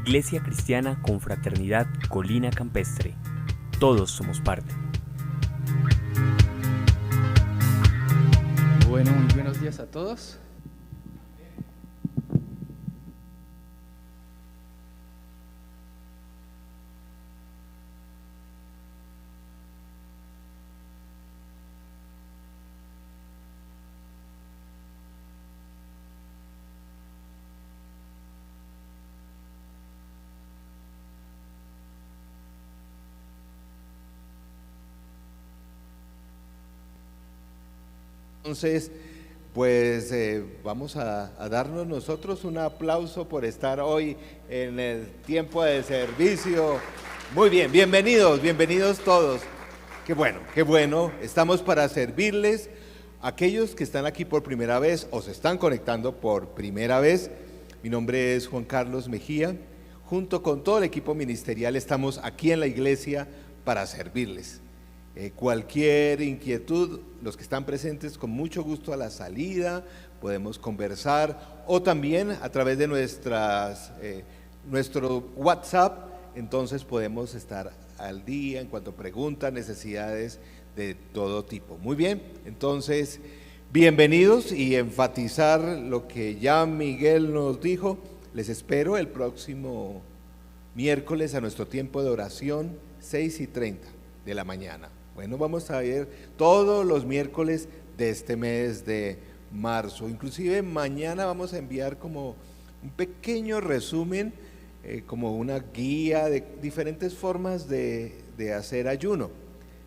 Iglesia Cristiana Confraternidad Colina Campestre. Todos somos parte. Bueno, muy buenos días a todos. Entonces, pues vamos a darnos nosotros un aplauso por estar hoy en el tiempo de servicio. Muy bien, bienvenidos todos. Qué bueno, estamos para servirles. Aquellos que están aquí por primera vez o se están conectando por primera vez, mi nombre es Juan Carlos Mejía. Junto con todo el equipo ministerial estamos aquí en la iglesia para servirles. Cualquier inquietud, los que están presentes, con mucho gusto a la salida podemos conversar, o también a través de nuestro WhatsApp. Entonces podemos estar al día en cuanto a preguntas, necesidades de todo tipo. Muy bien, entonces bienvenidos, y enfatizar lo que ya Miguel nos dijo. Les espero el próximo miércoles a nuestro tiempo de oración, 6:30 de la mañana. Bueno, vamos a ver todos los miércoles de este mes de marzo. Inclusive mañana vamos a enviar como un pequeño resumen, como una guía de diferentes formas de hacer ayuno.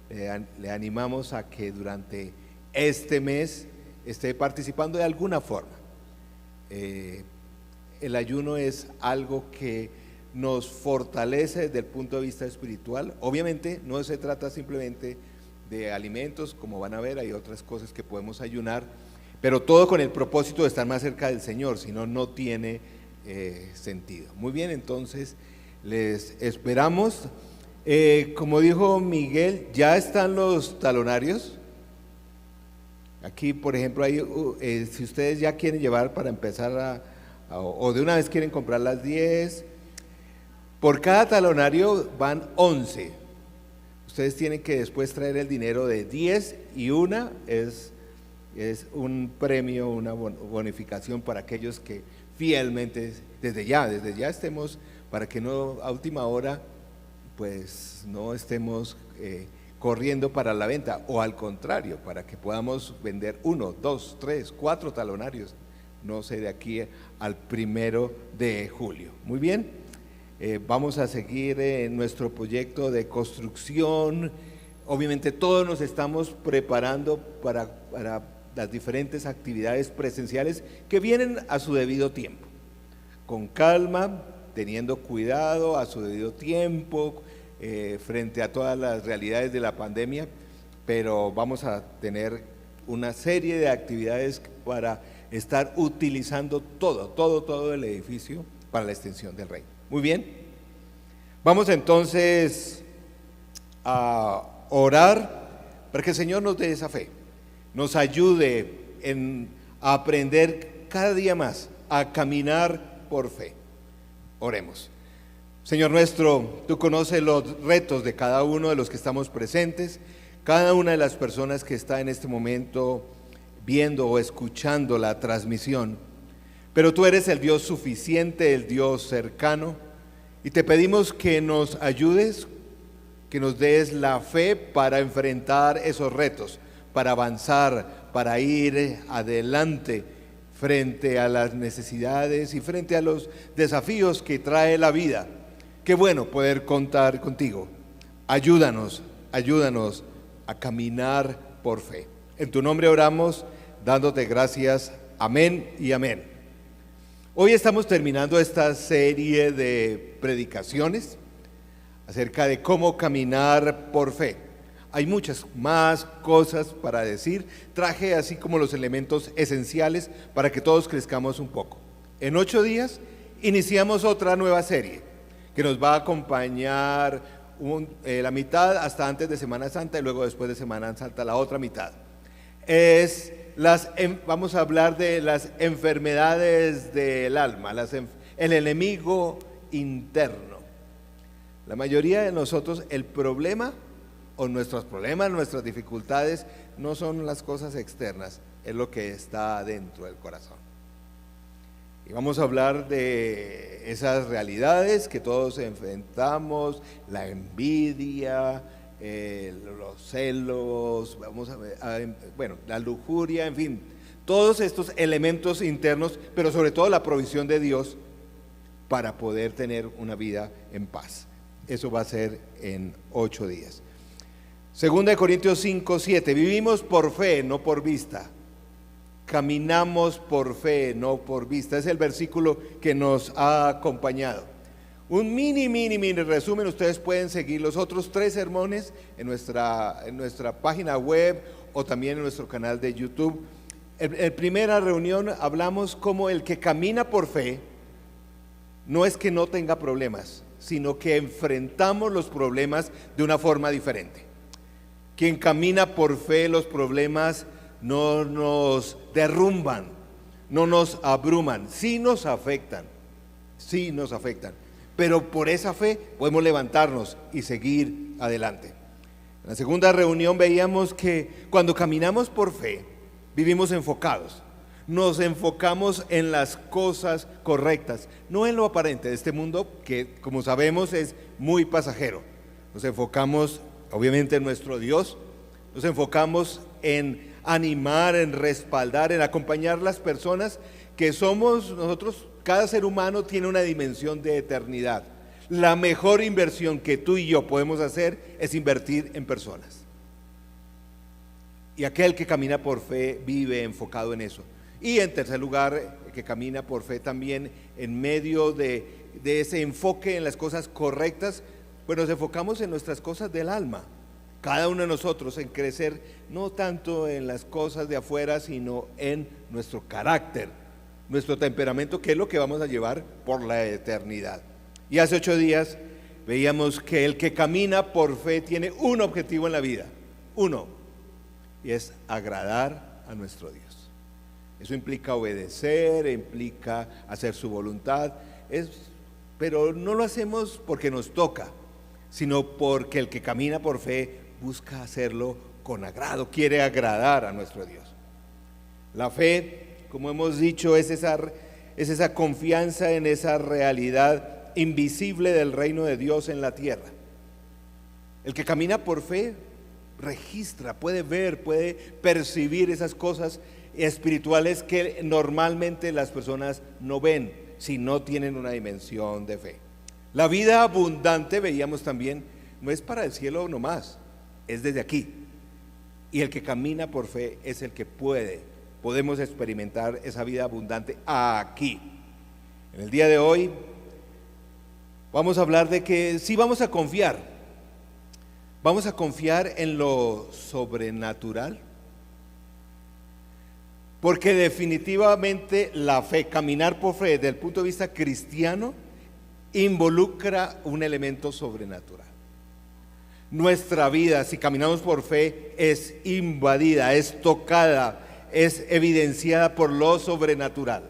Le animamos a que durante este mes esté participando de alguna forma. El ayuno es algo que nos fortalece desde el punto de vista espiritual. Obviamente no se trata simplemente de alimentos, como van a ver, hay otras cosas que podemos ayunar, pero todo con el propósito de estar más cerca del Señor, si no, no tiene sentido. Muy bien, entonces les esperamos. Como dijo Miguel, ya están los talonarios. Aquí, por ejemplo, hay, si ustedes ya quieren llevar para empezar o de una vez quieren comprar las 10, por cada talonario van 11. Ustedes tienen que después traer el dinero de 10, y una es un premio, una bonificación para aquellos que fielmente, desde ya estemos, para que no a última hora pues no estemos corriendo para la venta, o al contrario, para que podamos vender 1, 2, 3, 4 talonarios, no sé, de aquí al 1 de julio. Muy bien. Vamos a seguir en nuestro proyecto de construcción. Obviamente todos nos estamos preparando para las diferentes actividades presenciales que vienen a su debido tiempo, con calma, teniendo cuidado, a su debido tiempo, frente a todas las realidades de la pandemia, pero vamos a tener una serie de actividades para estar utilizando todo el edificio para la extensión del reino. Muy bien, vamos entonces a orar para que el Señor nos dé esa fe, nos ayude a aprender cada día más a caminar por fe. Oremos. Señor nuestro, tú conoces los retos de cada uno de los que estamos presentes, cada una de las personas que está en este momento viendo o escuchando la transmisión. Pero tú eres el Dios suficiente, el Dios cercano, y te pedimos que nos ayudes, que nos des la fe para enfrentar esos retos, para avanzar, para ir adelante frente a las necesidades y frente a los desafíos que trae la vida. Qué bueno poder contar contigo. Ayúdanos a caminar por fe. En tu nombre oramos, dándote gracias. Amén y amén. Hoy estamos terminando esta serie de predicaciones acerca de cómo caminar por fe. Hay muchas más cosas para decir. Traje así como los elementos esenciales para que todos crezcamos un poco. En 8 días iniciamos otra nueva serie que nos va a acompañar la mitad hasta antes de Semana Santa, y luego después de Semana Santa la otra mitad. Vamos a hablar de las enfermedades del alma, el enemigo interno. La mayoría de nosotros, el problema o nuestros problemas, nuestras dificultades, no son las cosas externas, es lo que está dentro del corazón. Y vamos a hablar de esas realidades que todos enfrentamos, la envidia, los celos, la lujuria, en fin, todos estos elementos internos, pero sobre todo la provisión de Dios para poder tener una vida en paz. Eso va a ser en 8 días. 2 Corintios 5:7, vivimos por fe, no por vista. Caminamos por fe, no por vista. Es el versículo que nos ha acompañado. Un mini resumen, ustedes pueden seguir los otros 3 sermones en nuestra página web o también en nuestro canal de YouTube. En primera reunión hablamos como el que camina por fe no es que no tenga problemas, sino que enfrentamos los problemas de una forma diferente. Quien camina por fe, los problemas no nos derrumban, no nos abruman, sí nos afectan, pero por esa fe podemos levantarnos y seguir adelante. En la segunda reunión veíamos que cuando caminamos por fe, vivimos enfocados, nos enfocamos en las cosas correctas, no en lo aparente de este mundo que, como sabemos, es muy pasajero. Nos enfocamos obviamente en nuestro Dios, nos enfocamos en animar, en respaldar, en acompañar las personas que somos nosotros. Cada ser humano tiene una dimensión de eternidad. La mejor inversión que tú y yo podemos hacer es invertir en personas. Y aquel que camina por fe vive enfocado en eso. Y en tercer lugar, el que camina por fe también en medio de ese enfoque en las cosas correctas, pues nos enfocamos en nuestras cosas del alma. Cada uno de nosotros en crecer no tanto en las cosas de afuera, sino en nuestro carácter, nuestro temperamento, que es lo que vamos a llevar por la eternidad. Y hace 8 días veíamos que el que camina por fe tiene un objetivo en la vida, uno, y es agradar a nuestro Dios. Eso implica obedecer, implica hacer su voluntad, pero no lo hacemos porque nos toca, sino porque el que camina por fe busca hacerlo con agrado, quiere agradar a nuestro Dios. La fe, como hemos dicho, es esa confianza en esa realidad invisible del reino de Dios en la tierra. El que camina por fe registra, puede ver, puede percibir esas cosas espirituales que normalmente las personas no ven si no tienen una dimensión de fe. La vida abundante, veíamos también, no es para el cielo nomás, es desde aquí. Y el que camina por fe es el que podemos experimentar esa vida abundante aquí. En el día de hoy vamos a hablar de que sí vamos a confiar en lo sobrenatural, porque definitivamente la fe, caminar por fe desde el punto de vista cristiano, involucra un elemento sobrenatural. Nuestra vida, si caminamos por fe, es invadida, es tocada, es evidenciada por lo sobrenatural.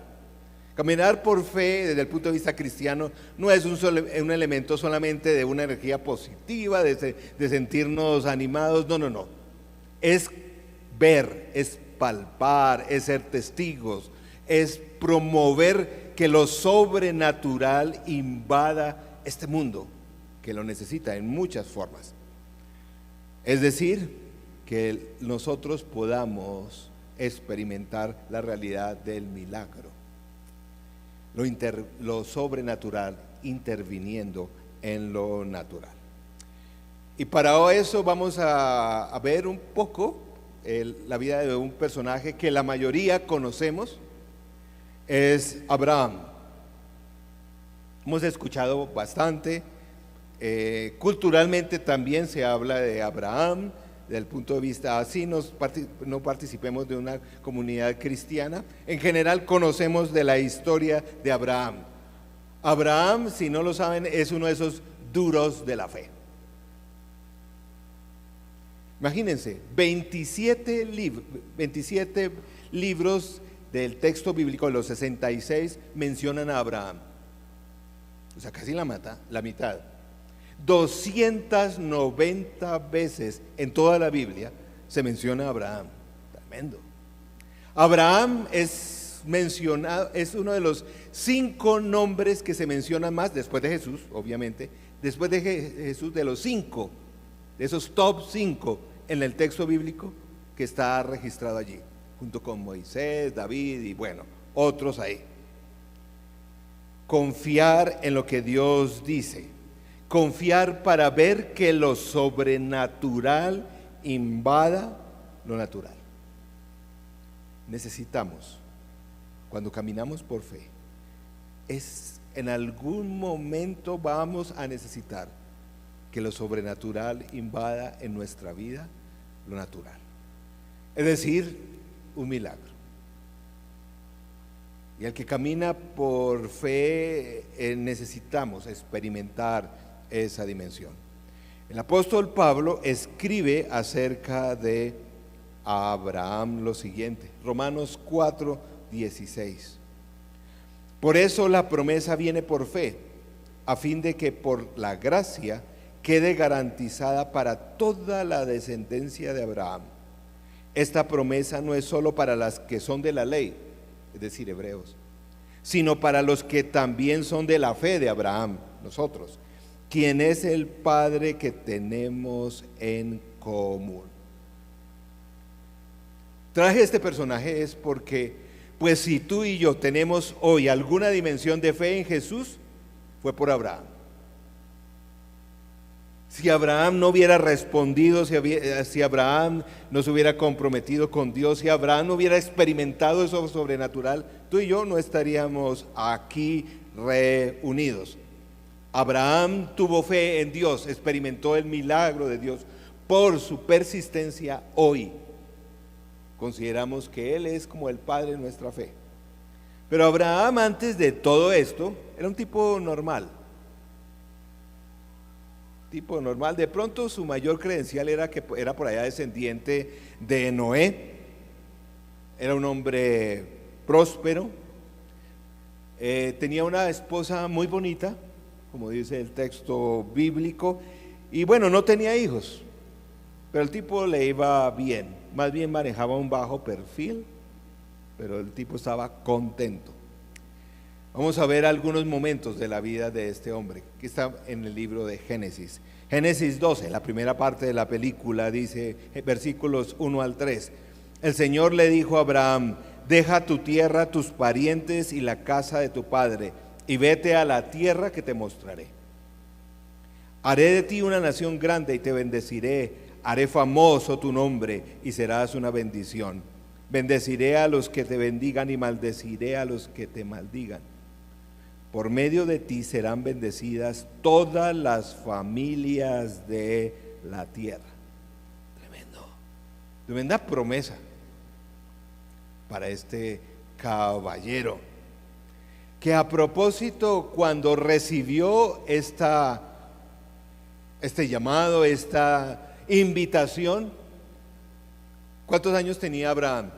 Caminar por fe desde el punto de vista cristiano no es un elemento solamente de una energía positiva, de sentirnos animados, no. Es ver, es palpar, es ser testigos, es promover que lo sobrenatural invada este mundo, que lo necesita en muchas formas. Es decir, que nosotros podamos experimentar la realidad del milagro, lo sobrenatural interviniendo en lo natural. Y para eso vamos a ver un poco la vida de un personaje que la mayoría conocemos, es Abraham. Hemos escuchado bastante, culturalmente también se habla de Abraham, desde el punto de vista, así no participemos de una comunidad cristiana, en general conocemos de la historia de Abraham. Abraham, si no lo saben, es uno de esos duros de la fe. Imagínense, 27 libros del texto bíblico, de los 66, mencionan a Abraham. o sea, casi la mitad. 290 veces en toda la Biblia se menciona a Abraham. Tremendo. Abraham es mencionado, es uno de los 5 nombres que se mencionan más después de Jesús, obviamente, después de Jesús, de los 5, de esos top 5 en el texto bíblico que está registrado allí, junto con Moisés, David y bueno, otros ahí. Confiar en lo que Dios dice, confiar para ver que lo sobrenatural invada lo natural. Necesitamos, cuando caminamos por fe, en algún momento vamos a necesitar que lo sobrenatural invada en nuestra vida lo natural. Es decir, un milagro. Y el que camina por fe, necesitamos experimentar esa dimensión. El apóstol Pablo escribe acerca de Abraham lo siguiente, Romanos 4:16. Por eso la promesa viene por fe, a fin de que por la gracia quede garantizada para toda la descendencia de Abraham. Esta promesa no es solo para las que son de la ley, es decir, hebreos, sino para los que también son de la fe de Abraham, nosotros, quien es el Padre que tenemos en común. Traje este personaje es porque, pues si tú y yo tenemos hoy alguna dimensión de fe en Jesús, fue por Abraham. Si Abraham no hubiera respondido, si Abraham no se hubiera comprometido con Dios, si Abraham no hubiera experimentado eso sobrenatural, tú y yo no estaríamos aquí reunidos. Abraham tuvo fe en Dios, experimentó el milagro de Dios por su persistencia hoy. Consideramos que Él es como el Padre de nuestra fe. Pero Abraham, antes de todo esto, era un tipo normal. De pronto su mayor credencial era que era por allá descendiente de Noé. Era un hombre próspero. Tenía una esposa muy bonita, como dice el texto bíblico. Y bueno, no tenía hijos, pero el tipo le iba bien. Más bien manejaba un bajo perfil, pero el tipo estaba contento. Vamos a ver algunos momentos de la vida de este hombre, que está en el libro de Génesis. Génesis 12, la primera parte de la película, dice, versículos 1 al 3. El Señor le dijo a Abraham: deja tu tierra, tus parientes y la casa de tu padre, y vete a la tierra que te mostraré. Haré de ti una nación grande y te bendeciré. Haré famoso tu nombre y serás una bendición. Bendeciré a los que te bendigan y maldeciré a los que te maldigan. Por medio de ti serán bendecidas todas las familias de la tierra. Tremendo. Tremenda promesa para este caballero, que a propósito, cuando recibió este llamado, esta invitación, ¿cuántos años tenía Abraham?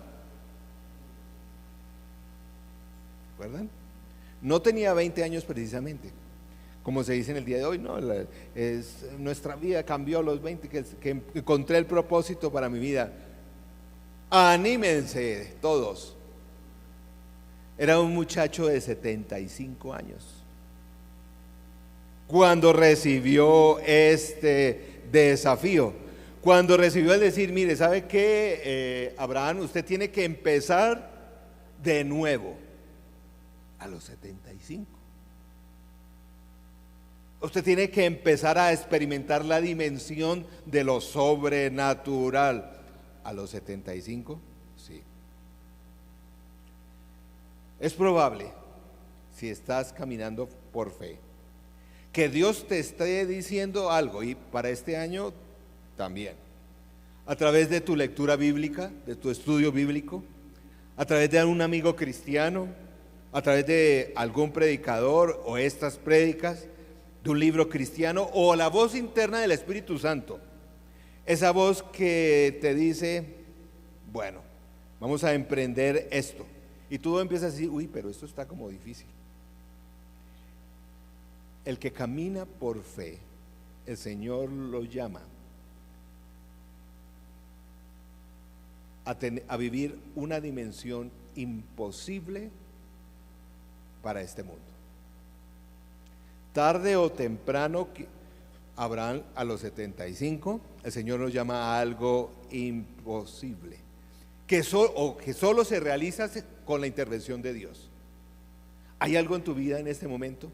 ¿Recuerdan? No tenía 20 años precisamente, como se dice en el día de hoy, ¿no? Nuestra vida cambió a los 20, que encontré el propósito para mi vida. Anímense todos. Era un muchacho de 75 años cuando recibió este desafío, cuando recibió el decir: mire, ¿sabe qué, Abraham? Usted tiene que empezar de nuevo a los 75. Usted tiene que empezar a experimentar la dimensión de lo sobrenatural. ¿A los 75? Sí. Es probable, si estás caminando por fe, que Dios te esté diciendo algo, y para este año también, a través de tu lectura bíblica, de tu estudio bíblico, a través de un amigo cristiano, a través de algún predicador o estas prédicas, de un libro cristiano, o la voz interna del Espíritu Santo, esa voz que te dice: bueno, vamos a emprender esto, y tú empiezas a decir: uy, pero esto está como difícil. el que camina por fe, el Señor lo llama a vivir una dimensión imposible para este mundo. Tarde o temprano, Abraham a los 75, el Señor nos llama a algo imposible, que solo se realiza con la intervención de Dios. ¿Hay algo en tu vida en este momento?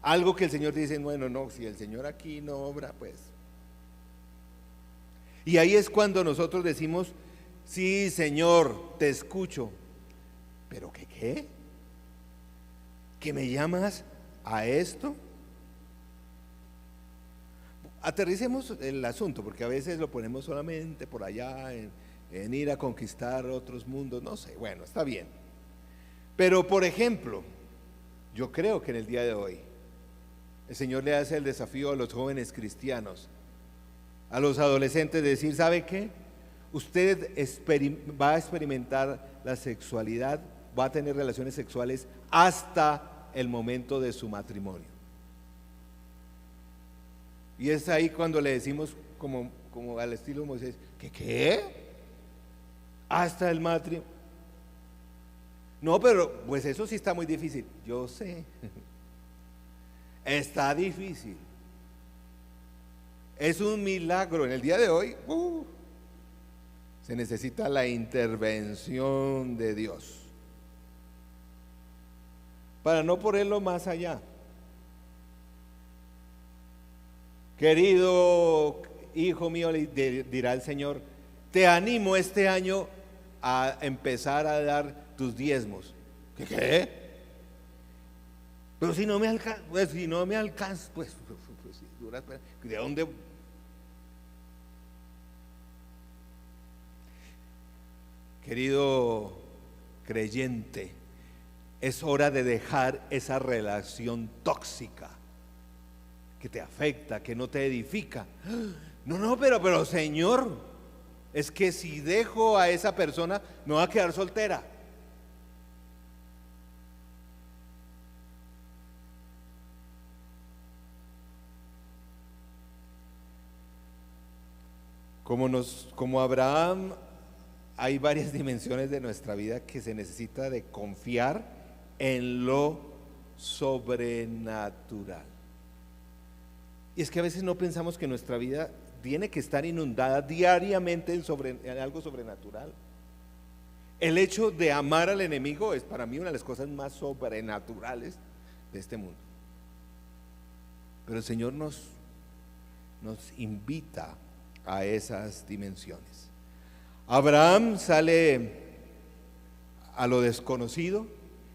Algo que el Señor dice, bueno, no, si el Señor aquí no obra, pues. Y ahí es cuando nosotros decimos, sí, Señor, te escucho, pero ¿qué? ¿Que me llamas a esto? Aterricemos el asunto, porque a veces lo ponemos solamente por allá en ir a conquistar otros mundos, no sé, bueno, está bien. Pero por ejemplo, yo creo que en el día de hoy el Señor le hace el desafío a los jóvenes cristianos, a los adolescentes, de decir, ¿sabe qué? Usted va a experimentar la sexualidad, va a tener relaciones sexuales hasta el momento de su matrimonio. Y es ahí cuando le decimos, como al estilo de Moisés, ¿qué? Hasta el matrimonio. No, pero pues eso sí está muy difícil. Yo sé. Está difícil. Es un milagro. En el día de hoy se necesita la intervención de Dios. Para no ponerlo más allá. Querido hijo mío, dirá el Señor, te animo este año a empezar a dar tus diezmos. ¿Qué? Pero si no me alcanza, pues ¿de dónde? Querido creyente, es hora de dejar esa relación tóxica que te afecta, que no te edifica. No, pero Señor, es que si dejo a esa persona, me va a quedar soltera. Como Abraham, hay varias dimensiones de nuestra vida que se necesita de confiar en lo sobrenatural. Y es que a veces no pensamos que nuestra vida tiene que estar inundada diariamente en algo sobrenatural. El hecho de amar al enemigo es para mí una de las cosas más sobrenaturales de este mundo. Pero el Señor nos invita a esas dimensiones. Abraham sale a lo desconocido,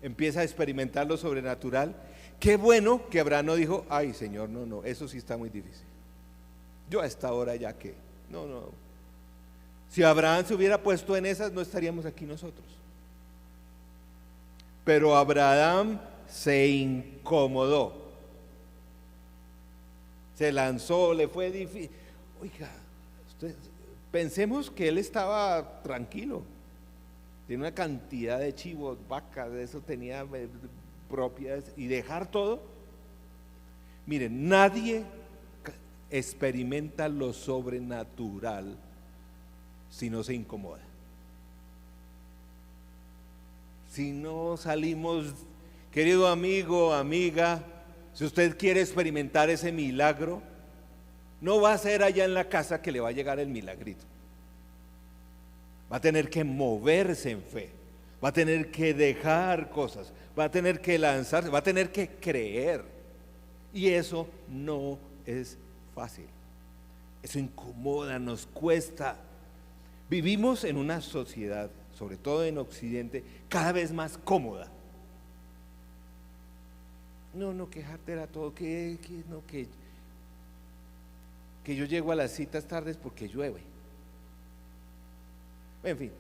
empieza a experimentar lo sobrenatural. Qué bueno que Abraham no dijo, ay Señor, no, eso sí está muy difícil. Yo a esta hora ya que, no. Si Abraham se hubiera puesto en esas, no estaríamos aquí nosotros. Pero Abraham se incomodó, se lanzó, le fue difícil. Oiga, pensemos que él estaba tranquilo, tiene una cantidad de chivos, vacas, de eso tenía propias, y dejar todo. Miren, nadie experimenta lo sobrenatural si no se incomoda. Si no salimos, querido amigo, amiga, si usted quiere experimentar ese milagro, no va a ser allá en la casa que le va a llegar el milagrito. Va a tener que moverse en fe, va a tener que dejar cosas, va a tener que lanzarse, va a tener que creer. Y eso no es fácil. Eso incomoda, nos cuesta. Vivimos en una sociedad, sobre todo en Occidente, cada vez más cómoda. No, quejarte era todo, que yo llego a las citas tardes porque llueve. En fin,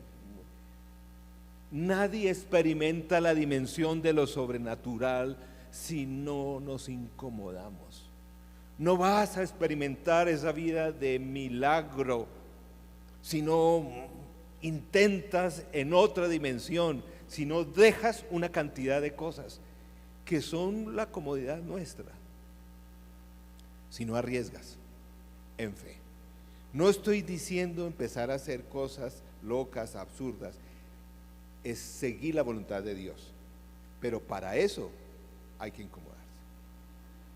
nadie experimenta la dimensión de lo sobrenatural si no nos incomodamos. No vas a experimentar esa vida de milagro si no intentas en otra dimensión, si no dejas una cantidad de cosas. que son la comodidad nuestra, si no arriesgas en fe. No estoy diciendo empezar a hacer cosas locas, absurdas, es seguir la voluntad de Dios, pero para eso hay que incomodarse,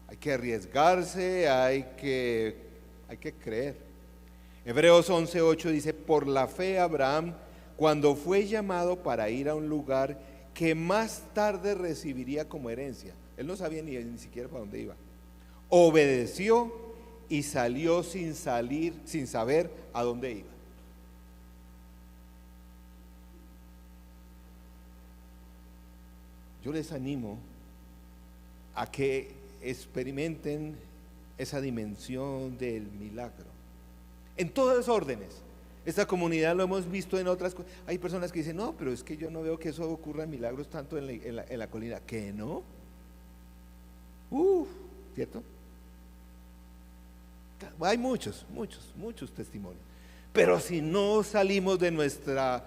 hay que arriesgarse, hay que creer. Hebreos 11:8 dice: por la fe Abraham, cuando fue llamado para ir a un lugar que más tarde recibiría como herencia, él no sabía ni siquiera para dónde iba, obedeció y salió sin saber a dónde iba. Yo les animo a que experimenten esa dimensión del milagro en todas las órdenes. Esta comunidad lo hemos visto en otras cosas. Hay personas que dicen: no, pero es que yo no veo que eso ocurra en milagros tanto en la colina. ¿Que no? ¿Cierto? Hay muchos testimonios. Pero si no salimos de nuestra...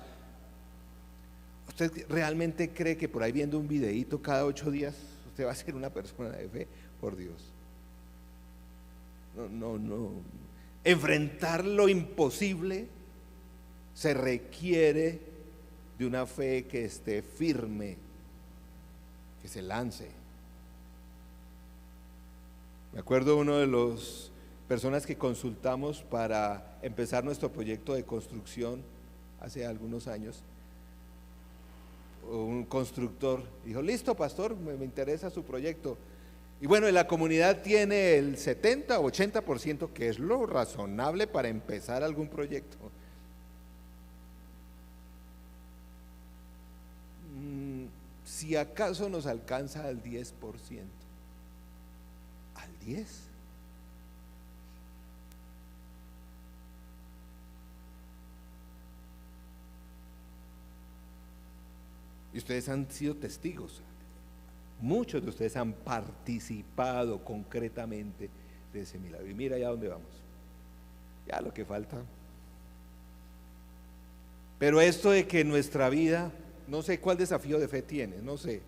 ¿Usted realmente cree que por ahí viendo un videíto cada 8 días usted va a ser una persona de fe? Por Dios. No. Enfrentar lo imposible se requiere de una fe que esté firme, que se lance. Me acuerdo uno de las personas que consultamos para empezar nuestro proyecto de construcción hace algunos años. Un constructor dijo: listo, pastor, me interesa su proyecto. Y bueno, la comunidad tiene el 70 o 80%, que es lo razonable para empezar algún proyecto. Si acaso nos alcanza al 10%. ¿Al 10%? Y ustedes han sido testigos. Muchos de ustedes han participado concretamente de ese milagro. Y mira ya dónde vamos. Ya lo que falta. Pero esto de que nuestra vida, no sé cuál desafío de fe tienes, no sé.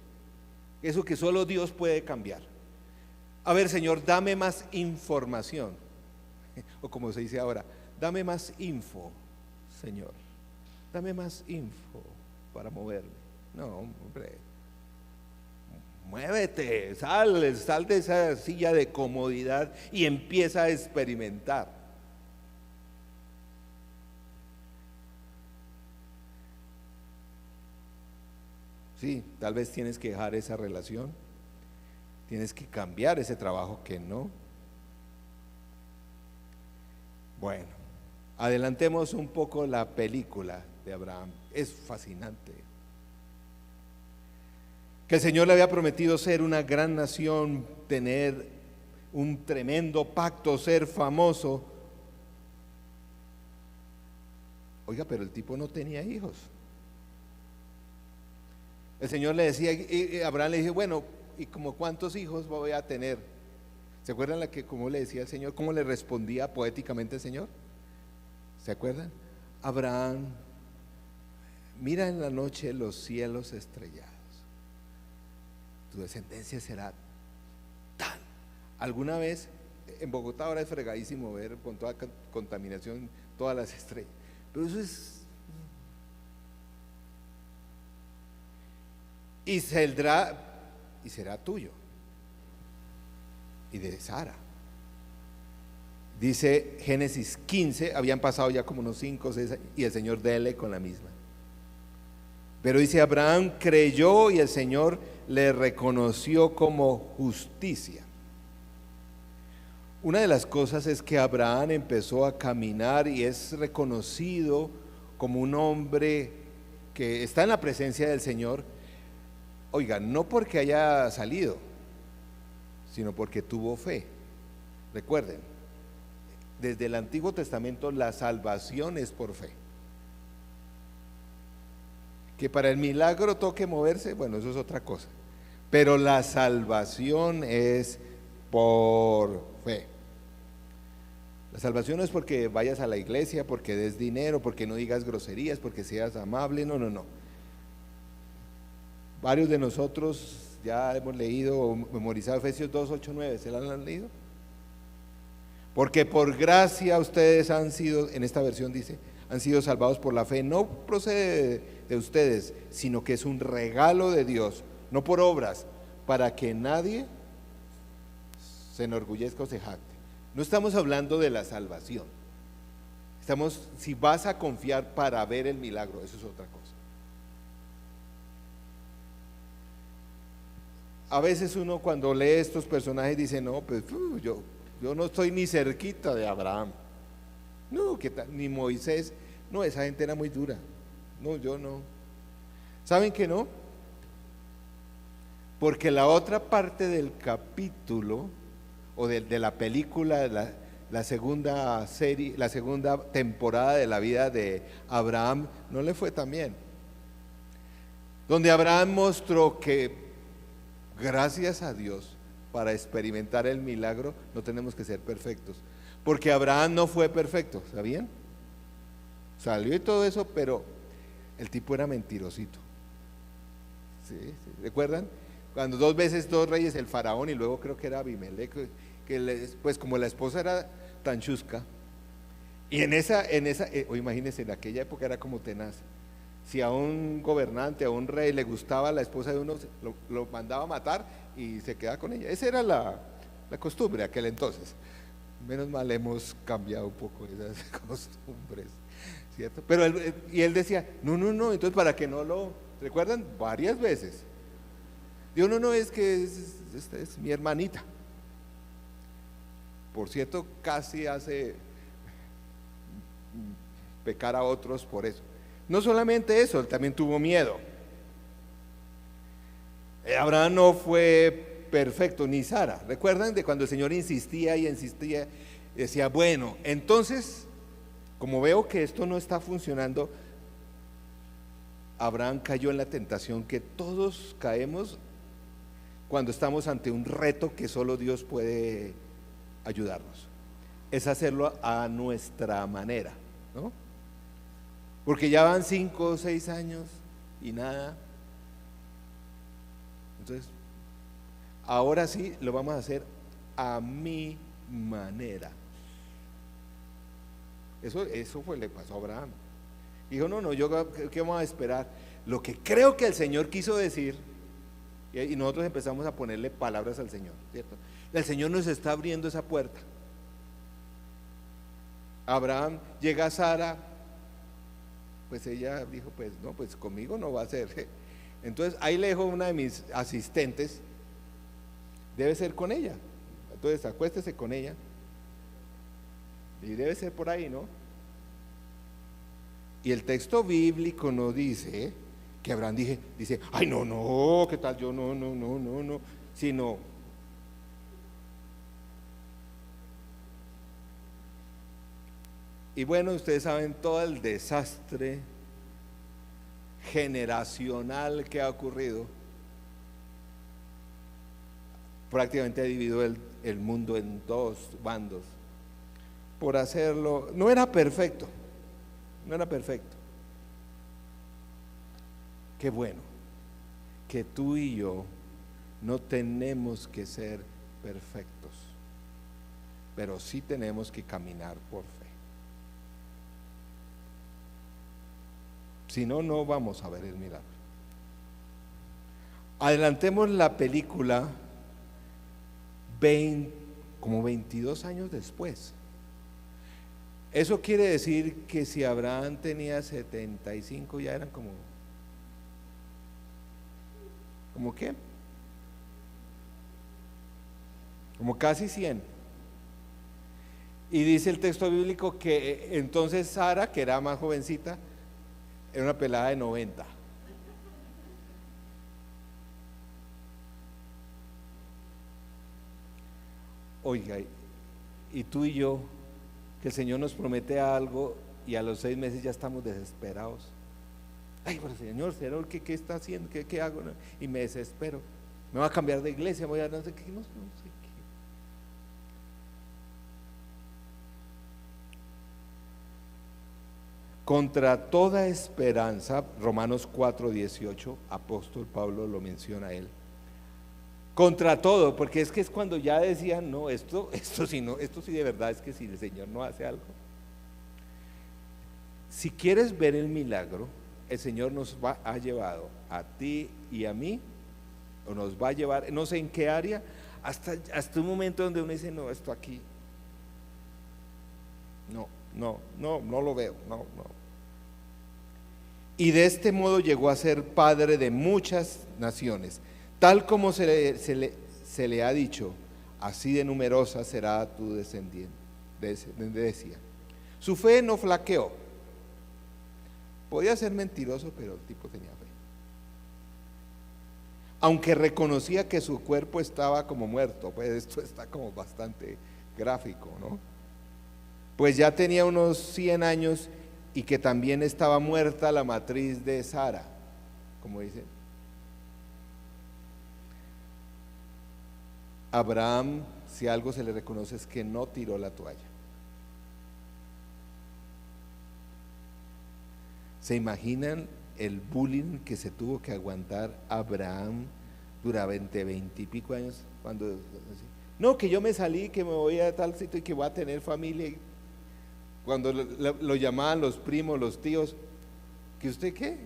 Eso que solo Dios puede cambiar. A ver, Señor, dame más información. O como se dice ahora, dame más info, Señor. Dame más info para moverme. No, hombre. Muévete, sal de esa silla de comodidad y empieza a experimentar. Sí, tal vez tienes que dejar esa relación, tienes que cambiar ese trabajo que no. Bueno, adelantemos un poco la película de Abraham, es fascinante. Que el Señor le había prometido ser una gran nación, tener un tremendo pacto, ser famoso. Oiga, pero el tipo no tenía hijos. El Señor le decía, y Abraham le dijo: bueno, ¿y como cuántos hijos voy a tener? ¿Se acuerdan cómo le decía el Señor? ¿Cómo le respondía poéticamente el Señor? ¿Se acuerdan? Abraham, mira en la noche los cielos estrellados. Tu descendencia será tal. Alguna vez en Bogotá ahora es fregadísimo ver con toda contaminación todas las estrellas, pero eso es. Y será tuyo y de Sara. Dice Génesis 15, habían pasado ya como unos 5 o 6 y el Señor dele con la misma. Pero dice: Abraham creyó y el Señor le reconoció como justicia. Una de las cosas es que Abraham empezó a caminar y es reconocido como un hombre que está en la presencia del Señor. Oiga, no porque haya salido, sino porque tuvo fe. Recuerden, desde el Antiguo Testamento la salvación es por fe. Que para el milagro toque moverse, bueno, eso es otra cosa. Pero la salvación es por fe. La salvación no es porque vayas a la iglesia, porque des dinero, porque no digas groserías, porque seas amable, no. Varios de nosotros ya hemos leído o memorizado Efesios 2, 8, 9, ¿se la han leído? Porque por gracia ustedes han sido, en esta versión dice, han sido salvados por la fe, no procede de ustedes, sino que es un regalo de Dios, no por obras, para que nadie se enorgullezca o se jacte. No estamos hablando de la salvación. Si vas a confiar para ver el milagro, eso es otra cosa. A veces uno cuando lee estos personajes dice, no, pues yo no estoy ni cerquita de Abraham. No, ¿qué tal? Ni Moisés. No, esa gente era muy dura. No, yo no. ¿Saben que no? Porque la otra parte del capítulo o de la película, la segunda serie, la segunda temporada de la vida de Abraham no le fue tan bien. Donde Abraham mostró que gracias a Dios para experimentar el milagro no tenemos que ser perfectos, porque Abraham no fue perfecto, ¿sabían? Salió y todo eso, pero el tipo era mentirosito. ¿Sí? ¿Recuerdan? Cuando 2 veces 2 reyes, el faraón y luego creo que era Abimelech, pues como la esposa era tan chusca, y imagínense, en aquella época era como tenaz. Si a un gobernante, a un rey le gustaba la esposa de uno, lo mandaba a matar y se quedaba con ella. Esa era la costumbre de aquel entonces. Menos mal hemos cambiado un poco esas costumbres, ¿cierto? Pero él decía, no, entonces para que no lo, ¿recuerdan? Varias veces. Digo, no, es que esta es mi hermanita. Por cierto, casi hace pecar a otros por eso. No solamente eso, él también tuvo miedo. Abraham no fue perfecto, ni Sara. ¿Recuerdan de cuando el Señor insistía y insistía? Decía, bueno, entonces, como veo que esto no está funcionando, Abraham cayó en la tentación que todos caemos cuando estamos ante un reto que solo Dios puede ayudarnos. Es hacerlo a nuestra manera, ¿no? Porque ya van 5 o 6 años y nada. Entonces, ahora sí lo vamos a hacer a mi manera. Eso le pasó a Abraham. Dijo, no, yo ¿qué vamos a esperar? Lo que creo que el Señor quiso decir, y nosotros empezamos a ponerle palabras al Señor, ¿cierto? El Señor nos está abriendo esa puerta. Abraham, llega a Sara, pues ella dijo, pues no, pues conmigo no va a ser. Entonces ahí le dejo una de mis asistentes, debe ser con ella. Entonces acuéstese con ella y debe ser por ahí, ¿no? Y el texto bíblico no dice que Abraham dice, ay no, ¿qué tal? Yo no, sino y bueno, ustedes saben todo el desastre generacional que ha ocurrido. Prácticamente ha dividido el mundo en 2 bandos por hacerlo. No era perfecto. Qué bueno que tú y yo no tenemos que ser perfectos, pero sí tenemos que caminar por fe. Si no, no vamos a ver el milagro. Adelantemos la película como 22 años después. Eso quiere decir que si Abraham tenía 75, ya eran ¿como qué? Como casi 100. Y dice el texto bíblico que entonces Sara, que era más jovencita, era una pelada de 90. Oiga, y tú y yo, que el Señor nos promete algo y a los 6 meses ya estamos desesperados. Ay, pero Señor, ¿qué está haciendo? ¿Qué hago? Y me desespero. Me voy a cambiar de iglesia, voy a no sé qué, no sé qué. Contra toda esperanza, Romanos 4:18, apóstol Pablo lo menciona a él. contra todo, porque es que es cuando ya decían, no, esto sí no, esto sí de verdad es que si el Señor no hace algo. Si quieres ver el milagro, el Señor ha llevado a ti y a mí, o nos va a llevar, no sé en qué área, hasta un momento donde uno dice, no, esto aquí, no lo veo, no. Y de este modo llegó a ser padre de muchas naciones, tal como se le ha dicho, así de numerosa será tu descendiente, decía. Su fe no flaqueó. Podía ser mentiroso, pero el tipo tenía fe. Aunque reconocía que su cuerpo estaba como muerto, pues esto está como bastante gráfico, ¿no? Pues ya tenía unos 100 años y que también estaba muerta la matriz de Sara, como dicen. Abraham, si algo se le reconoce es que no tiró la toalla. ¿Se imaginan el bullying que se tuvo que aguantar Abraham durante 20 y pico años? Cuando, no, que yo me salí, que me voy a tal sitio y que voy a tener familia. Cuando lo llamaban los primos, los tíos, ¿que usted qué?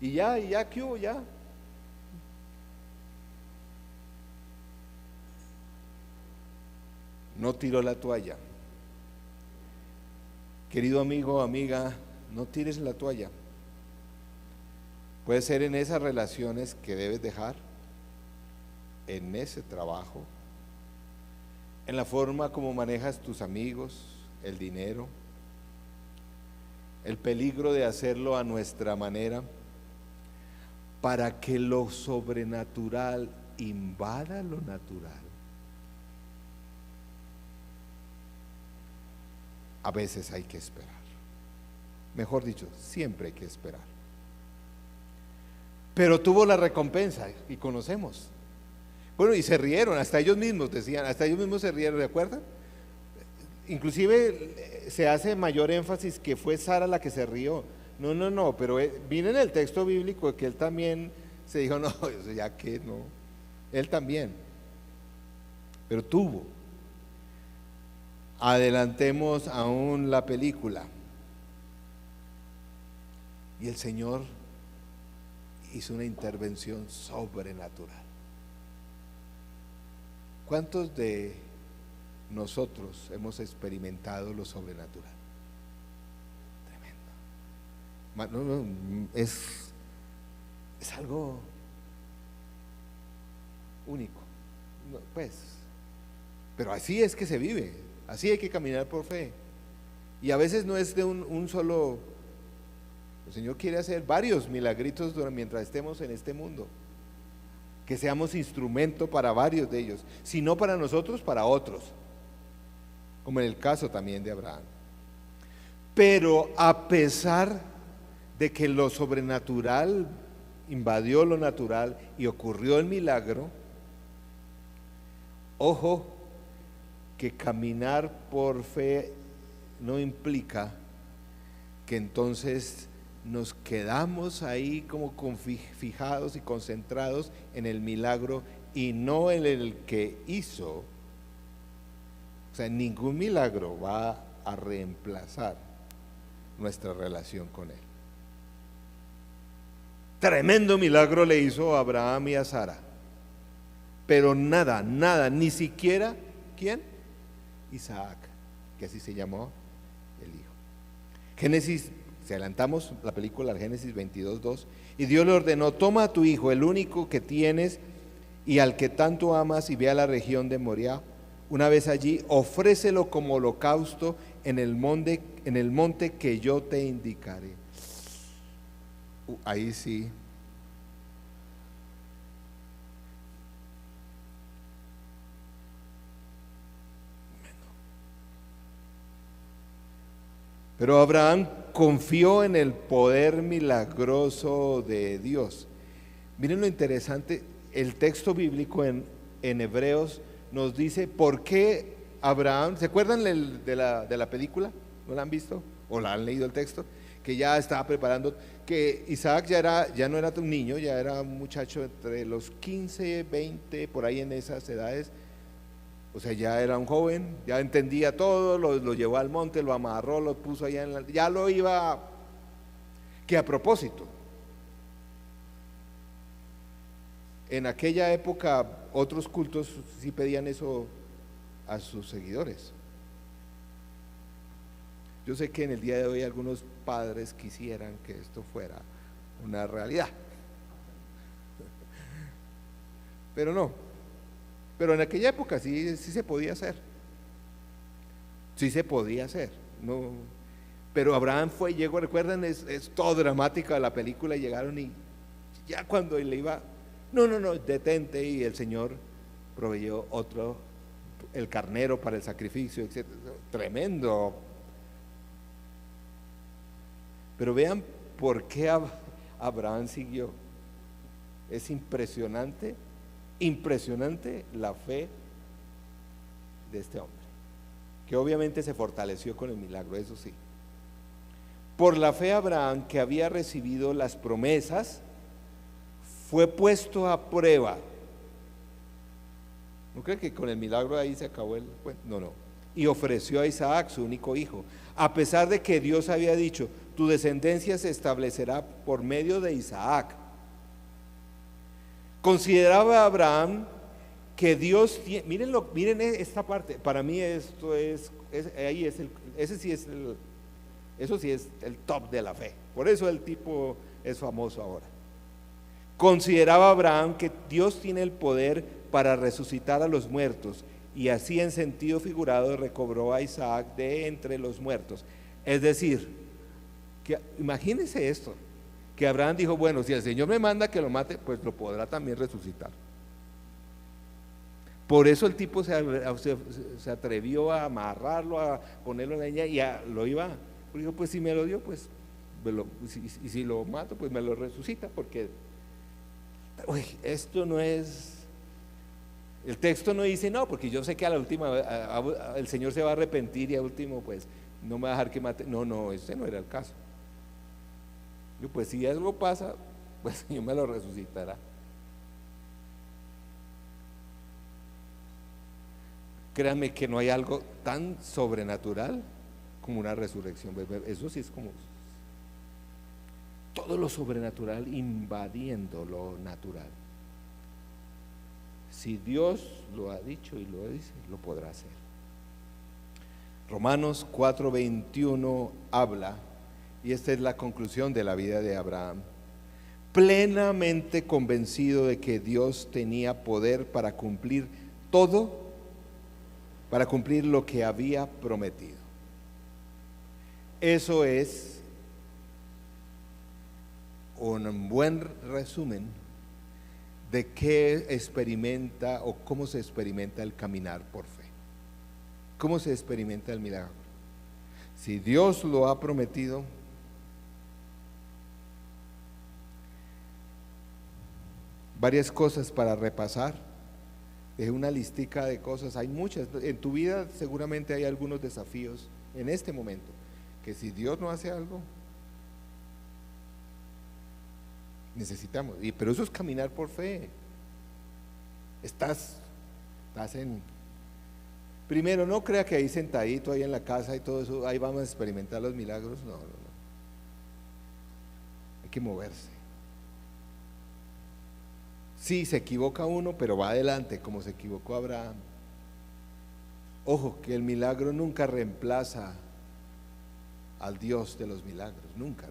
Y ya, ¿qué hubo? Ya. No tiró la toalla. Querido amigo, amiga, no tires la toalla. Puede ser en esas relaciones que debes dejar, en ese trabajo, en la forma como manejas tus amigos, el dinero, el peligro de hacerlo a nuestra manera, para que lo sobrenatural invada lo natural. A veces hay que esperar. Mejor dicho, siempre hay que esperar. Pero tuvo la recompensa y conocemos. Bueno, y se rieron, hasta ellos mismos decían, hasta ellos mismos se rieron, ¿de acuerdo? Inclusive se hace mayor énfasis que fue Sara la que se rió. No, pero viene en el texto bíblico que él también se dijo, no, eso ya que no, él también, pero tuvo. Adelantemos aún la película. Y el Señor hizo una intervención sobrenatural. ¿Cuántos de nosotros hemos experimentado lo sobrenatural? Tremendo. Es algo único. Pues, pero así es que se vive, así hay que caminar por fe. Y a veces no es de un solo. El Señor quiere hacer varios milagritos mientras estemos en este mundo, que seamos instrumento para varios de ellos, si no para nosotros, para otros, como en el caso también de Abraham. Pero a pesar de que lo sobrenatural invadió lo natural y ocurrió el milagro, ojo, que caminar por fe no implica que entonces nos quedamos ahí como fijados y concentrados en el milagro y no en el que hizo. O sea, ningún milagro va a reemplazar nuestra relación con él. Tremendo milagro le hizo a Abraham y a Sara, pero nada, ni siquiera, ¿quién? Isaac, que así se llamó el hijo. Génesis, si adelantamos la película al Génesis 22:2, y Dios le ordenó: toma a tu hijo, el único que tienes y al que tanto amas, y ve a la región de Moriah. Una vez allí, ofrécelo como holocausto en el monte que yo te indicaré. Ahí sí. Pero Abraham confió en el poder milagroso de Dios. Miren lo interesante, el texto bíblico en Hebreos nos dice por qué Abraham, ¿se acuerdan de la película? ¿No la han visto? ¿O la han leído el texto? que ya estaba preparando, que Isaac ya no era un niño, ya era un muchacho entre los 15, 20, por ahí en esas edades. O sea, ya era un joven, ya entendía todo, lo llevó al monte, lo amarró, lo puso allá ya lo iba, que a propósito, en aquella época otros cultos sí pedían eso a sus seguidores. Yo sé que en el día de hoy algunos padres quisieran que esto fuera una realidad, pero no. Pero en aquella época sí se podía hacer. Sí se podía hacer. No, pero Abraham llegó, recuerdan, es todo dramático de la película, llegaron y ya cuando le iba, no, detente, y el Señor proveyó el carnero para el sacrificio, etc. Tremendo. Pero vean por qué Abraham siguió. Es impresionante la fe de este hombre, que obviamente se fortaleció con el milagro, eso sí. Por la fe Abraham, que había recibido las promesas, fue puesto a prueba. ¿No cree que con el milagro ahí se acabó el cuento? No. Y ofreció a Isaac, su único hijo, a pesar de que Dios había dicho: tu descendencia se establecerá por medio de Isaac. Consideraba Abraham que Dios, miren esta parte, para mí esto eso sí es el top de la fe, por eso el tipo es famoso ahora. Consideraba Abraham que Dios tiene el poder para resucitar a los muertos, y así en sentido figurado recobró a Isaac de entre los muertos. Es decir, que imagínense esto, que Abraham dijo: bueno, si el Señor me manda que lo mate, pues lo podrá también resucitar. Por eso el tipo se atrevió a amarrarlo, a ponerlo en leña, y lo iba. Dijo: pues si me lo dio, pues y si lo mato, pues me lo resucita, porque esto no es, el texto no dice no, porque yo sé que a la última el Señor se va a arrepentir y a último pues no me va a dejar que mate. No, ese no era el caso. Pues si algo pasa, pues el Señor me lo resucitará. Créanme que no hay algo tan sobrenatural como una resurrección. Eso sí es como todo lo sobrenatural invadiendo lo natural. Si Dios lo ha dicho y lo dice, lo podrá hacer. Romanos 4:21 habla, y esta es la conclusión de la vida de Abraham: plenamente convencido de que Dios tenía poder para cumplir todo, para cumplir lo que había prometido. Eso es un buen resumen de qué experimenta o cómo se experimenta el caminar por fe. ¿Cómo se experimenta el milagro? Si Dios lo ha prometido, varias cosas para repasar. Es una listica de cosas, hay muchas. En tu vida seguramente hay algunos desafíos en este momento, que si Dios no hace algo, necesitamos, pero eso es caminar por fe. Estás en, primero, no crea que ahí sentadito, ahí en la casa y todo eso, ahí vamos a experimentar los milagros. No. Hay que moverse. Sí, se equivoca uno, pero va adelante, como se equivocó Abraham. Ojo, que el milagro nunca reemplaza al Dios de los milagros, nunca.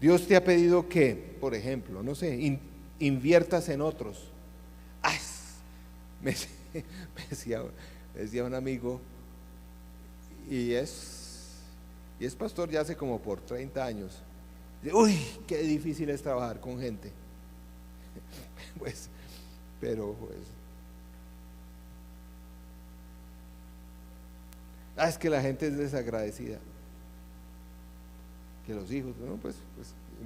Dios te ha pedido que, por ejemplo, no sé, inviertas en otros. Me decía un amigo, y es pastor ya hace como por 30 años. Uy, qué difícil es trabajar con gente. Es que la gente es desagradecida, que los hijos,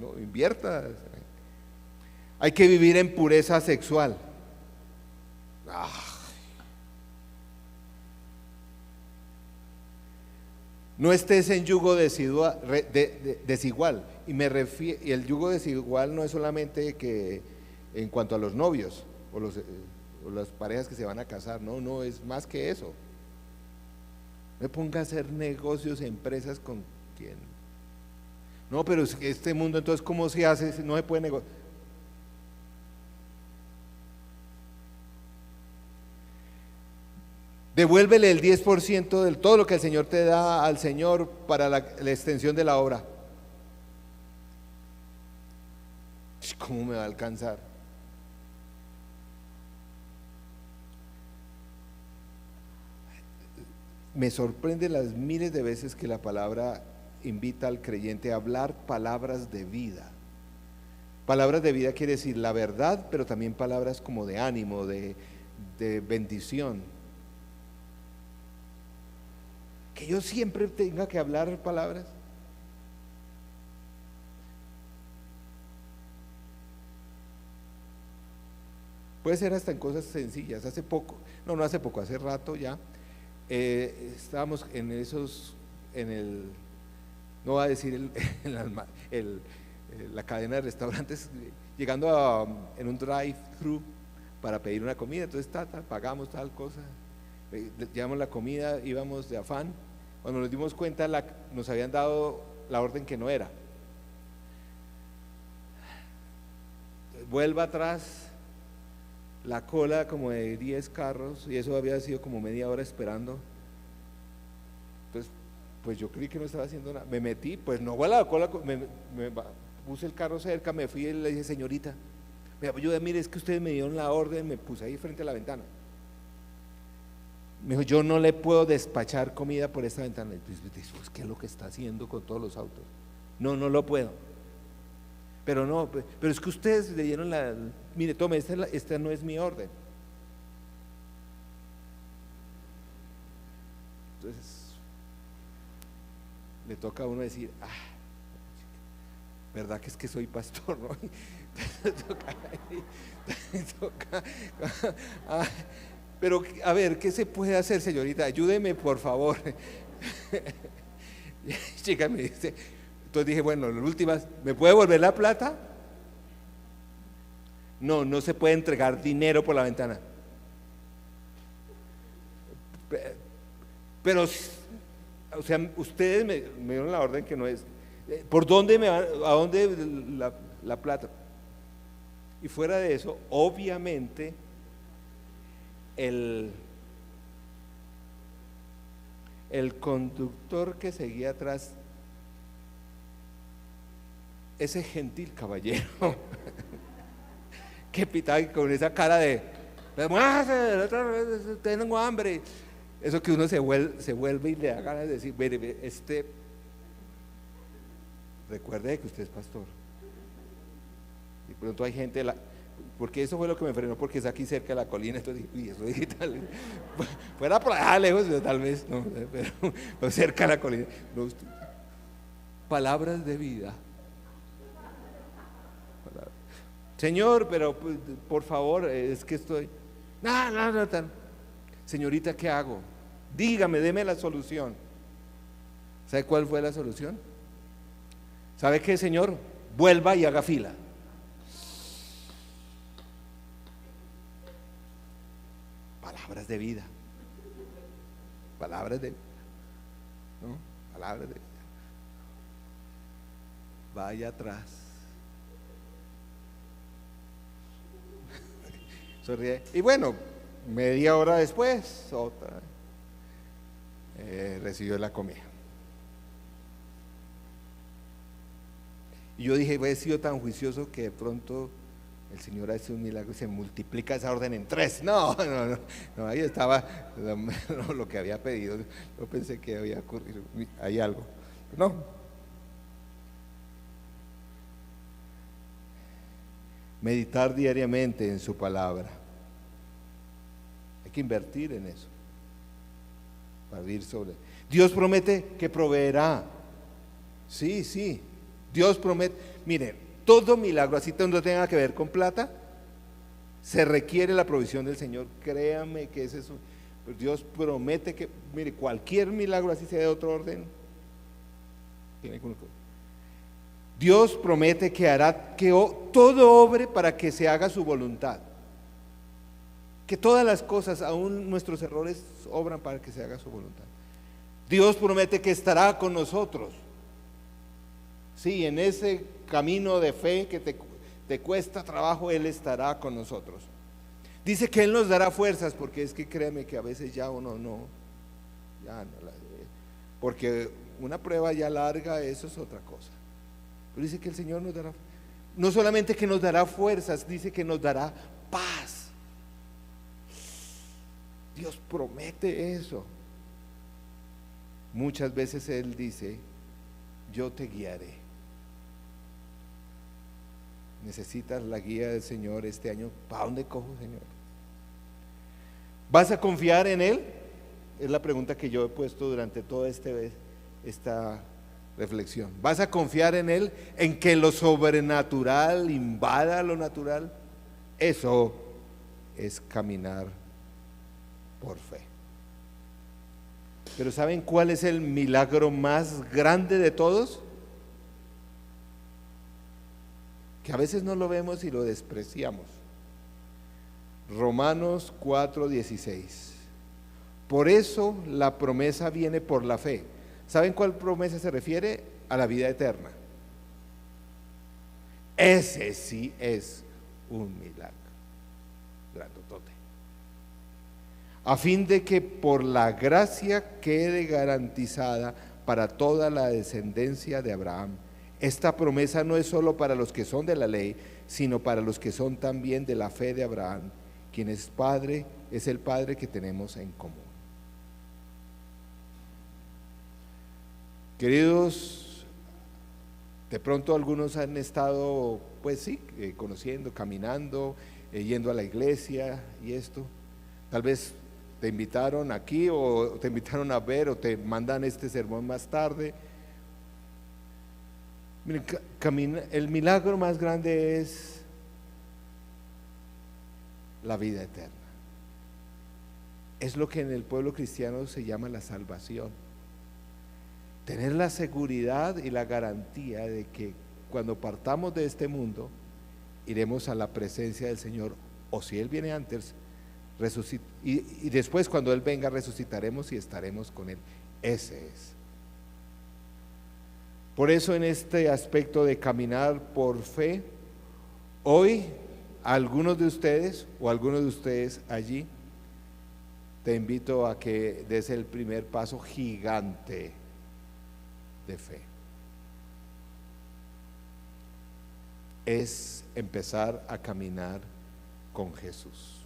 no invierta. Hay que vivir en pureza sexual. No estés en yugo desigual. Y el yugo desigual no es solamente que en cuanto a los novios o las parejas que se van a casar, no, es más que eso. No me ponga a hacer negocios, empresas con quien. No, pero este mundo entonces, ¿cómo se hace? No se puede negociar. Devuélvele el 10% de todo lo que el Señor te da al Señor para la extensión de la obra. ¿Cómo me va a alcanzar? Me sorprende las miles de veces que la palabra invita al creyente a hablar palabras de vida. Palabras de vida quiere decir la verdad, pero también palabras como de ánimo, de bendición. Que yo siempre tenga que hablar palabras. Puede ser hasta en cosas sencillas. Hace rato ya, estábamos no voy a decir la cadena de restaurantes, llegando en un drive-thru para pedir una comida. Entonces pagamos tal cosa, llevamos la comida, íbamos de afán. Cuando nos dimos cuenta nos habían dado la orden que no era. Vuelva atrás, la cola como de 10 carros, y eso había sido como media hora esperando. Entonces, pues yo creí que no estaba haciendo nada. Me metí, pues no voy a la cola, puse el carro cerca, me fui y le dije: señorita, mire, es que ustedes me dieron la orden. Me puse ahí frente a la ventana. Me dijo: yo no le puedo despachar comida por esta ventana. Pues, ¿qué es lo que está haciendo con todos los autos? No lo puedo. Pero es que ustedes le dieron mire, tome, esta no es mi orden. Entonces le toca a uno decir: ¿verdad que es que soy pastor, no? Pero a ver, ¿qué se puede hacer, señorita? Ayúdeme, por favor. Chica me dice, entonces dije: bueno, las últimas, ¿me puede volver la plata? No se puede entregar dinero por la ventana. Pero, o sea, ustedes me dieron la orden que no es. ¿Por dónde me van? ¿A dónde la plata? Y fuera de eso, obviamente, el conductor que seguía atrás, ese gentil caballero que pitaba con esa cara de tengo hambre, eso que uno se vuelve y le da ganas de decir: mire, recuerde que usted es pastor. Y pronto hay gente, porque eso fue lo que me frenó, porque es aquí cerca de la colina. Entonces dije: uy, eso digital, fuera por allá lejos, tal vez, no, pero cerca de la colina. No, palabras de vida. Señor, pero por favor, es que estoy. No, tal. Señorita, ¿qué hago? Dígame, deme la solución. ¿Sabe cuál fue la solución? ¿Sabe qué, señor? Vuelva y haga fila. Palabras de vida. Palabras de vida. ¿No? Palabras de vida. Vaya atrás. Sonríe. Y bueno, media hora después, otra recibió la comida. Y yo dije: he sido tan juicioso que de pronto el Señor hace un milagro y se multiplica esa orden en 3. No, ahí estaba lo que había pedido. Yo pensé que había ocurrido, hay algo. No. Meditar diariamente en su palabra. Hay que invertir en eso para vivir sobre. Dios promete que proveerá. Sí. Dios promete. Miren, todo milagro, así no tenga que ver con plata, se requiere la provisión del Señor. Créame que es eso. Dios promete que, mire, cualquier milagro, así sea de otro orden, Dios promete que hará que todo obre para que se haga su voluntad. Que todas las cosas, aún nuestros errores, obran para que se haga su voluntad. Dios promete que estará con nosotros. Sí, en ese camino de fe que te cuesta trabajo, Él estará con nosotros. Dice que Él nos dará fuerzas, porque es que créeme que a veces ya uno porque una prueba ya larga, eso es otra cosa. Pero dice que el Señor nos dará, no solamente que nos dará fuerzas, dice que nos dará paz. Dios promete eso. Muchas veces Él dice, yo te guiaré. Necesitas la guía del Señor este año. ¿Para dónde cojo, Señor? ¿Vas a confiar en Él? Es la pregunta que yo he puesto durante toda esta reflexión. ¿Vas a confiar en Él? ¿En que lo sobrenatural invada lo natural? Eso es caminar por fe. Pero ¿saben cuál es el milagro más grande de todos? Que a veces no lo vemos y lo despreciamos. Romanos 4:16. Por eso la promesa viene por la fe. ¿Saben cuál promesa se refiere? A la vida eterna. Ese sí es un milagro grandotote. A fin de que por la gracia quede garantizada para toda la descendencia de Abraham. Esta promesa no es solo para los que son de la ley, sino para los que son también de la fe de Abraham, quien es Padre, es el Padre que tenemos en común. Queridos, de pronto algunos han estado, pues sí, conociendo, caminando, yendo a la iglesia y esto. Tal vez te invitaron aquí o te invitaron a ver o te mandan este sermón más tarde. Miren, el milagro más grande es la vida eterna. Es lo que en el pueblo cristiano se llama la salvación. Tener la seguridad y la garantía de que cuando partamos de este mundo iremos a la presencia del Señor, o si Él viene antes, y después cuando Él venga resucitaremos y estaremos con Él. Ese es. Por eso en este aspecto de caminar por fe, hoy algunos de ustedes o algunos de ustedes allí, te invito a que des el primer paso gigante de fe. Es empezar a caminar con Jesús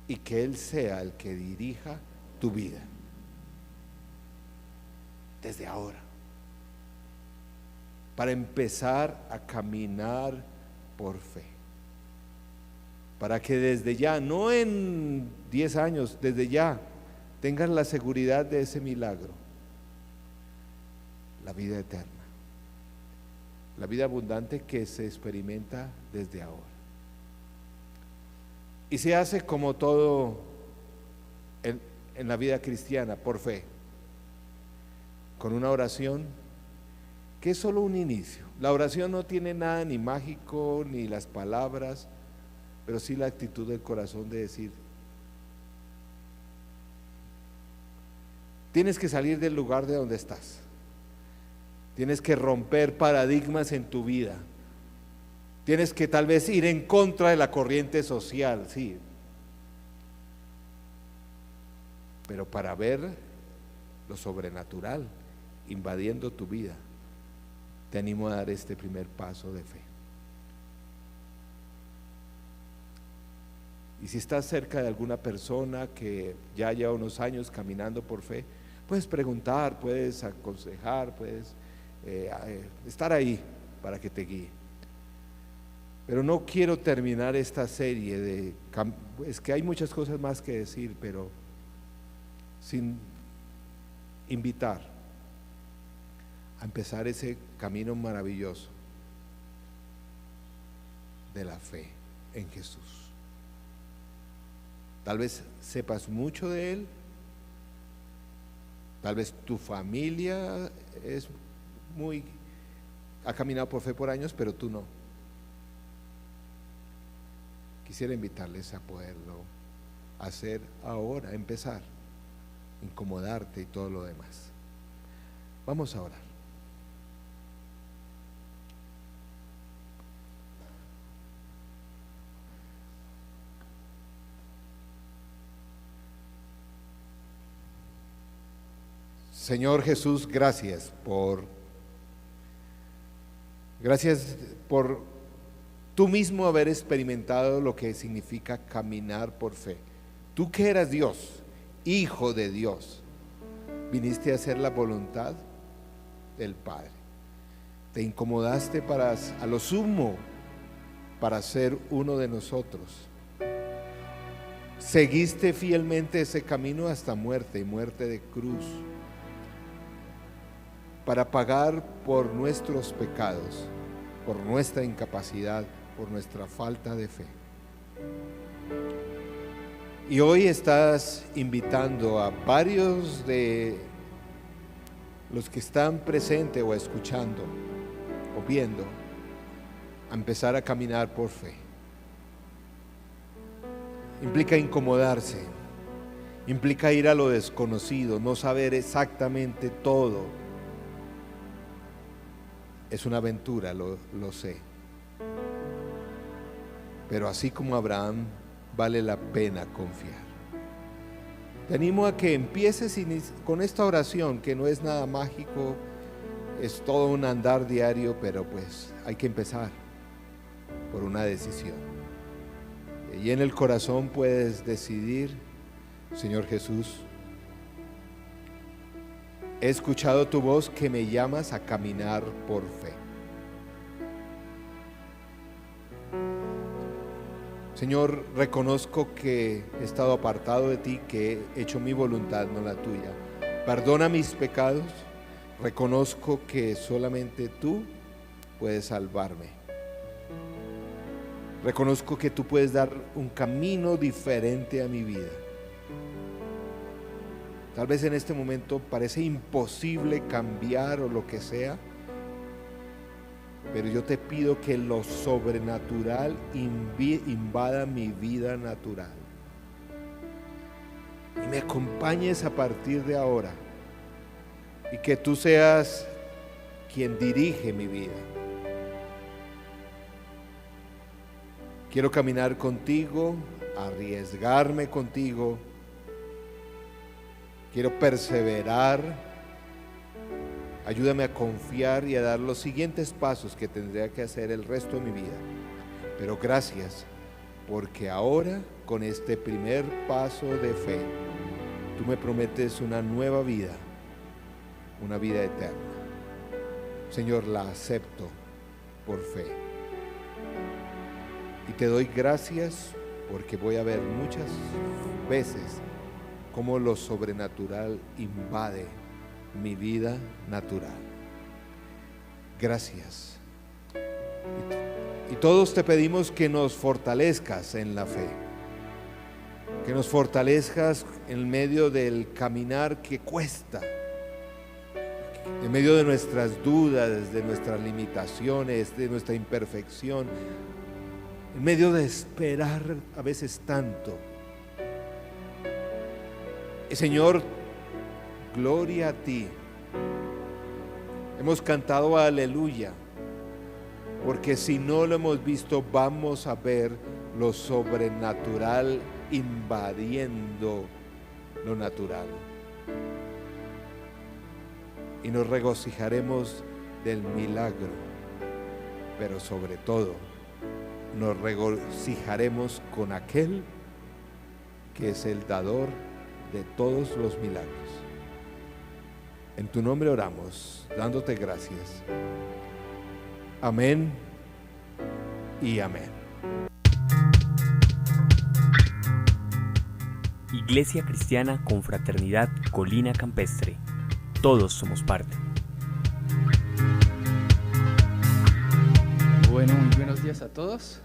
y que Él sea el que dirija tu vida desde ahora, para empezar a caminar por fe, para que desde ya, no en 10 años, desde ya tengas la seguridad de ese milagro, la vida eterna, la vida abundante que se experimenta desde ahora. Y se hace como todo en la vida cristiana, por fe, con una oración que es solo un inicio. La oración no tiene nada ni mágico, ni las palabras, pero sí la actitud del corazón de decir, tienes que salir del lugar de donde estás, tienes que romper paradigmas en tu vida, tienes que tal vez ir en contra de la corriente social, sí, pero para ver lo sobrenatural invadiendo tu vida, te animo a dar este primer paso de fe. Y si estás cerca de alguna persona que ya lleva unos años caminando por fe, puedes preguntar, puedes aconsejar, puedes estar ahí para que te guíe. Pero no quiero terminar esta serie es que hay muchas cosas más que decir, pero sin invitar a empezar ese camino maravilloso de la fe en Jesús. Tal vez sepas mucho de Él, tal vez tu familia es ha caminado por fe por años, pero tú no. Quisiera invitarles a poderlo hacer ahora, empezar, incomodarte y todo lo demás. Vamos a orar. Señor Jesús, gracias por tú mismo haber experimentado lo que significa caminar por fe. Tú que eras Dios, Hijo de Dios, viniste a hacer la voluntad del Padre. Te incomodaste a lo sumo para ser uno de nosotros. Seguiste fielmente ese camino hasta muerte y muerte de cruz, para pagar por nuestros pecados, por nuestra incapacidad, por nuestra falta de fe. Y hoy estás invitando a varios de los que están presentes o escuchando o viendo a empezar a caminar por fe. Implica incomodarse, implica ir a lo desconocido, no saber exactamente todo. Es una aventura, lo sé. Pero así como Abraham, vale la pena confiar. Te animo a que empieces con esta oración, que no es nada mágico, es todo un andar diario, pero pues hay que empezar por una decisión. Y en el corazón puedes decidir: Señor Jesús, he escuchado tu voz que me llamas a caminar por fe. Señor, reconozco que he estado apartado de ti, que he hecho mi voluntad, no la tuya. Perdona mis pecados. Reconozco que solamente tú puedes salvarme. Reconozco que tú puedes dar un camino diferente a mi vida. Tal vez en este momento parece imposible cambiar o lo que sea, pero yo te pido que lo sobrenatural invada mi vida natural y me acompañes a partir de ahora, y que tú seas quien dirige mi vida. Quiero caminar contigo, arriesgarme contigo. Quiero perseverar. Ayúdame a confiar y a dar los siguientes pasos que tendría que hacer el resto de mi vida. Pero gracias, porque ahora, con este primer paso de fe, tú me prometes una nueva vida, una vida eterna. Señor, la acepto por fe. Y te doy gracias porque voy a ver muchas veces cómo lo sobrenatural invade mi vida natural. Gracias. Y todos te pedimos que nos fortalezcas en la fe, que nos fortalezcas en medio del caminar que cuesta, en medio de nuestras dudas, de nuestras limitaciones, de nuestra imperfección, en medio de esperar a veces tanto. Señor, gloria a ti. Hemos cantado aleluya, porque si no lo hemos visto, vamos a ver lo sobrenatural invadiendo lo natural. Y nos regocijaremos del milagro, pero sobre todo nos regocijaremos con aquel que es el dador de todos los milagros. En tu nombre oramos, dándote gracias. Amén y amén. Iglesia Cristiana Confraternidad Colina Campestre. Todos somos parte. Bueno, muy buenos días a todos.